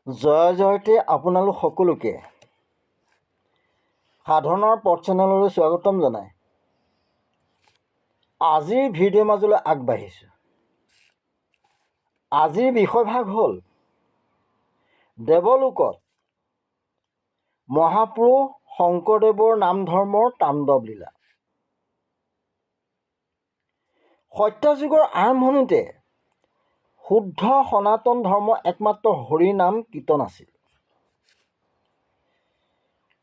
জয় জয়তে আপোনালোক সকলোকে সাধনাৰ পথ চেনেললৈ স্বাগতম জনাই আজিৰ ভিডিঅ'ৰ মাজলৈ আগবাঢ়িছোঁ। আজিৰ বিষয়ভাগ হ'ল দেৱলোকত মহাপুৰুষ শংকৰদেৱৰ নাম ধৰ্মৰ তাণ্ডৱ লীলা। সত্যযুগৰ আৰম্ভণিতে শুদ্ধ সনাতন ধৰ্ম একমাত্ৰ হৰি নাম কীৰ্তন আছিল।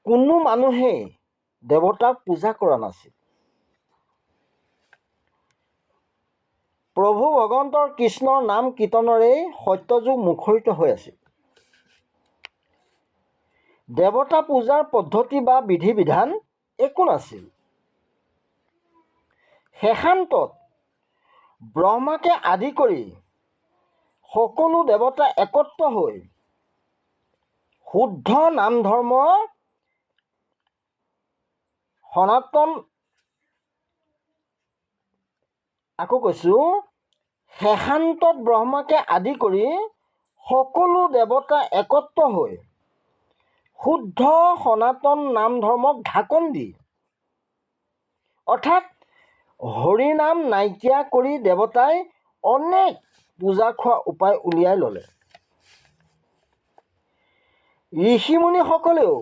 কোনো মানুহেই দেৱতাক পূজা কৰা নাছিল। প্ৰভু ভগৱন্তৰ কৃষ্ণৰ নাম কীৰ্তনৰেই সত্যযুগ মুখৰিত হৈ আছিল। দেৱতা পূজাৰ পদ্ধতি বা বিধি বিধান একো নাছিল। শেষান্তত ব্ৰহ্মাকে আদি কৰি সকলো দেৱতা একত্ৰ হৈ শুদ্ধ নাম ধৰ্ম সনাতন শেষান্তত ব্ৰহ্মাকে আদি কৰি সকলো দেৱতা একত্ৰ হৈ শুদ্ধ সনাতন নাম ধৰ্মক ঢাকন দি অৰ্থাৎ হৰি নাম নাইকিয়া কৰি দেৱতাই অনেক পূজা খোৱা উপায় উলিয়াই ল'লে। ঋষিমুনিসকলেও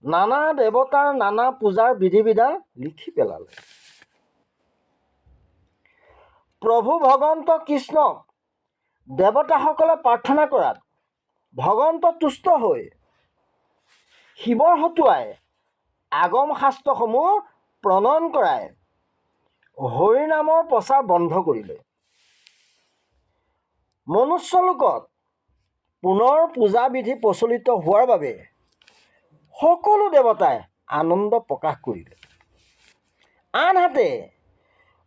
নানা দেৱতাৰ নানা পূজাৰ বিধি বিধান লিখি পেলালে। প্ৰভু ভগৱন্ত কৃষ্ণক দেৱতাসকলে প্ৰাৰ্থনা কৰাত ভগৱন্ত তুষ্ট হৈ শিৱৰ হতুৱাই আগম শাস্ত্ৰসমূহ প্ৰণয়ন কৰাই হৰিনামৰ প্ৰচাৰ বন্ধ কৰিলে। মনুষ্যলোকত পুনৰ পূজা বিধি প্ৰচলিত হোৱাৰ বাবে সকলো দেৱতাই আনন্দ প্ৰকাশ কৰিলে। আনহাতে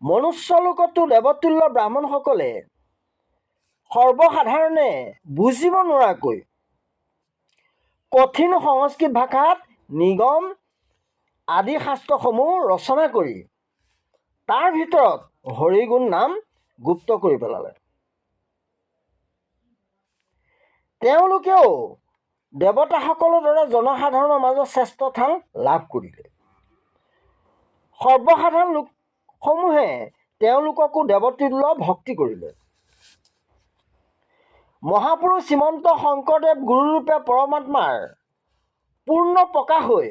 মনুষ্যলোকতো দেৱতুল্য ব্ৰাহ্মণসকলে সৰ্বসাধাৰণে বুজিব নোৱাৰাকৈ কঠিন সংস্কৃত ভাষাত নিগম আদি শাস্ত্ৰসমূহ ৰচনা কৰি তাৰ ভিতৰত হৰিগুণ নাম গুপ্ত কৰি পেলালে। তেওঁলোকেও দেৱতাসকলৰ দৰে জনসাধাৰণৰ মাজত শ্ৰেষ্ঠ স্থান লাভ কৰিলে। সৰ্বসাধাৰণ লোকসমূহে তেওঁলোককো দেৱতুল্য ভক্তি কৰিলে। মহাপুৰুষ শ্ৰীমন্ত শংকৰদেৱ গুৰুৰূপে পৰমাত্মাৰ পূৰ্ণ প্ৰকাশ হৈ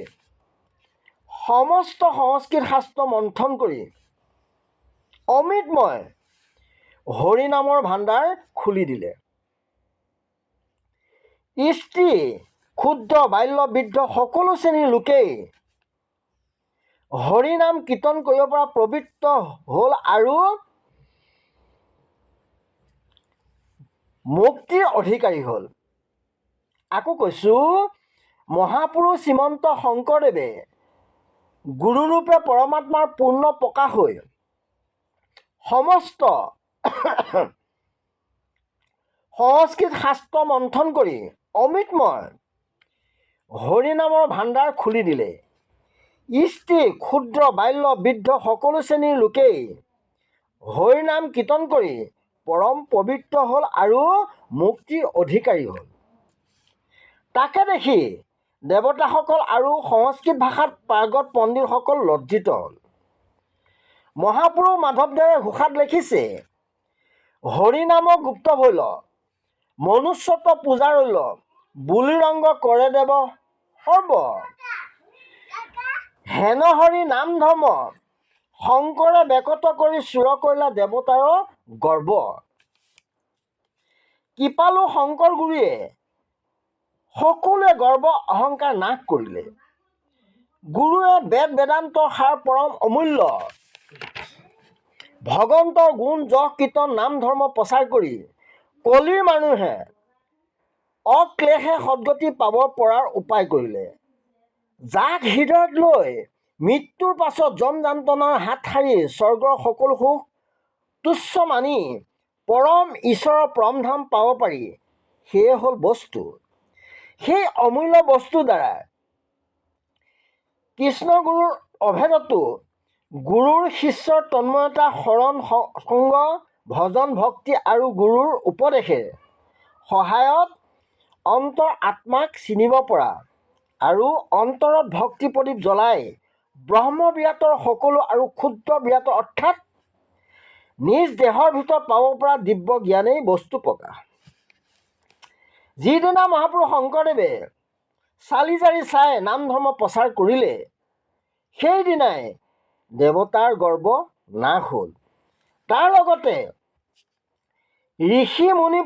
সমস্ত সংস্কৃত শাস্ত্ৰ মন্থন কৰি অমৃতময় হৰিনামৰ ভাণ্ডাৰ খুলি দিলে। স্ত্ৰী ক্ষুদ্ৰ বাল্য বৃদ্ধ সকলো শ্ৰেণীৰ লোকেই হৰিনাম কীৰ্তন কৰিব পৰা পবিত্ৰ হ'ল আৰু মুক্তিৰ অধিকাৰী হ'ল। আকৌ কৈছোঁ, মহাপুৰুষ শ্ৰীমন্ত শংকৰদেৱে গুৰুৰূপে পৰমাত্মাৰ পূৰ্ণ প্ৰকাশ হৈ সমস্ত সংস্কৃত শাস্ত্ৰ মন্থন কৰি অমৃতময় হৰিনামৰ ভাণ্ডাৰ খুলি দিলে। স্ত্ৰী ক্ষুদ্ৰ বাল্য বৃদ্ধ সকলো শ্ৰেণীৰ লোকেই হৰিনাম কীৰ্তন কৰি পৰম পবিত্ৰ হ'ল আৰু মুক্তিৰ অধিকাৰী হ'ল। তাকে দেখি দেৱতাসকল আৰু সংস্কৃত ভাষাত পাৰ্গত পণ্ডিতসকল লজ্জিত হ'ল। মহাপুৰুষ মাধৱদেৱে ঘোষাত লিখিছে, হৰিনাম গুপ্ত ভৈল মনুষ্যত পূজা ৰৈল বুলি ৰংগ কৰে দেৱ সৰ্ব হেন হৰি নাম ধৰ্ম শংকৰে বেকত কৰি চুৰ কৰিলা দেৱতাৰ গৰ্ব। কৃপালু শংকৰ গুৰুৱে সকলোৱে গৰ্ব অহংকাৰ নাশ কৰিলে। গুৰুৱে বেদ বেদান্তৰ সাৰ পৰম অমূল্য ভগৱন্তৰ গুণ যশ কীৰ্তন নাম ধৰ্ম প্ৰচাৰ কৰি কলিৰ মানুহে অক্লেশে সদ্গতি পাব পৰাৰ উপায় কৰিলে। যাক হৃদয়ত লৈ মৃত্যুৰ পাছত যম যান্ত্ৰণাৰ হাত সাৰি স্বৰ্গৰ সকলো সুখ তুচ্ছ মানি পৰম ঈশ্বৰৰ পৰমধাম পাব পাৰি, সেয়ে হ'ল বস্তু। সেই অমূল্য বস্তুৰ দ্বাৰা কৃষ্ণগুৰুৰ অভেদতো গুৰুৰ শিষ্যৰ তন্ময়তা শৰণ সংগ ভজন ভক্তি আৰু গুৰুৰ উপদেশে সহায়ত অন্তৰ আত্মাক চিনিব পৰা আৰু অন্তৰত ভক্তি প্ৰদীপ জ্বলাই ব্ৰহ্মবিৰাটৰ সকলো আৰু ক্ষুদ্ৰ বিৰাটৰ অৰ্থাৎ নিজ দেহৰ ভিতৰত পাব পৰা দিব্য জ্ঞানেই বস্তু প্ৰকাশ। যিদিনা মহাপুৰুষ শংকৰদেৱে চালি জাৰি চাই নাম ধৰ্ম প্ৰচাৰ কৰিলে, সেইদিনাই দেৱতাৰ গৰ্ব নাশ হ'ল। তাৰ লগতে ঋষি মুনি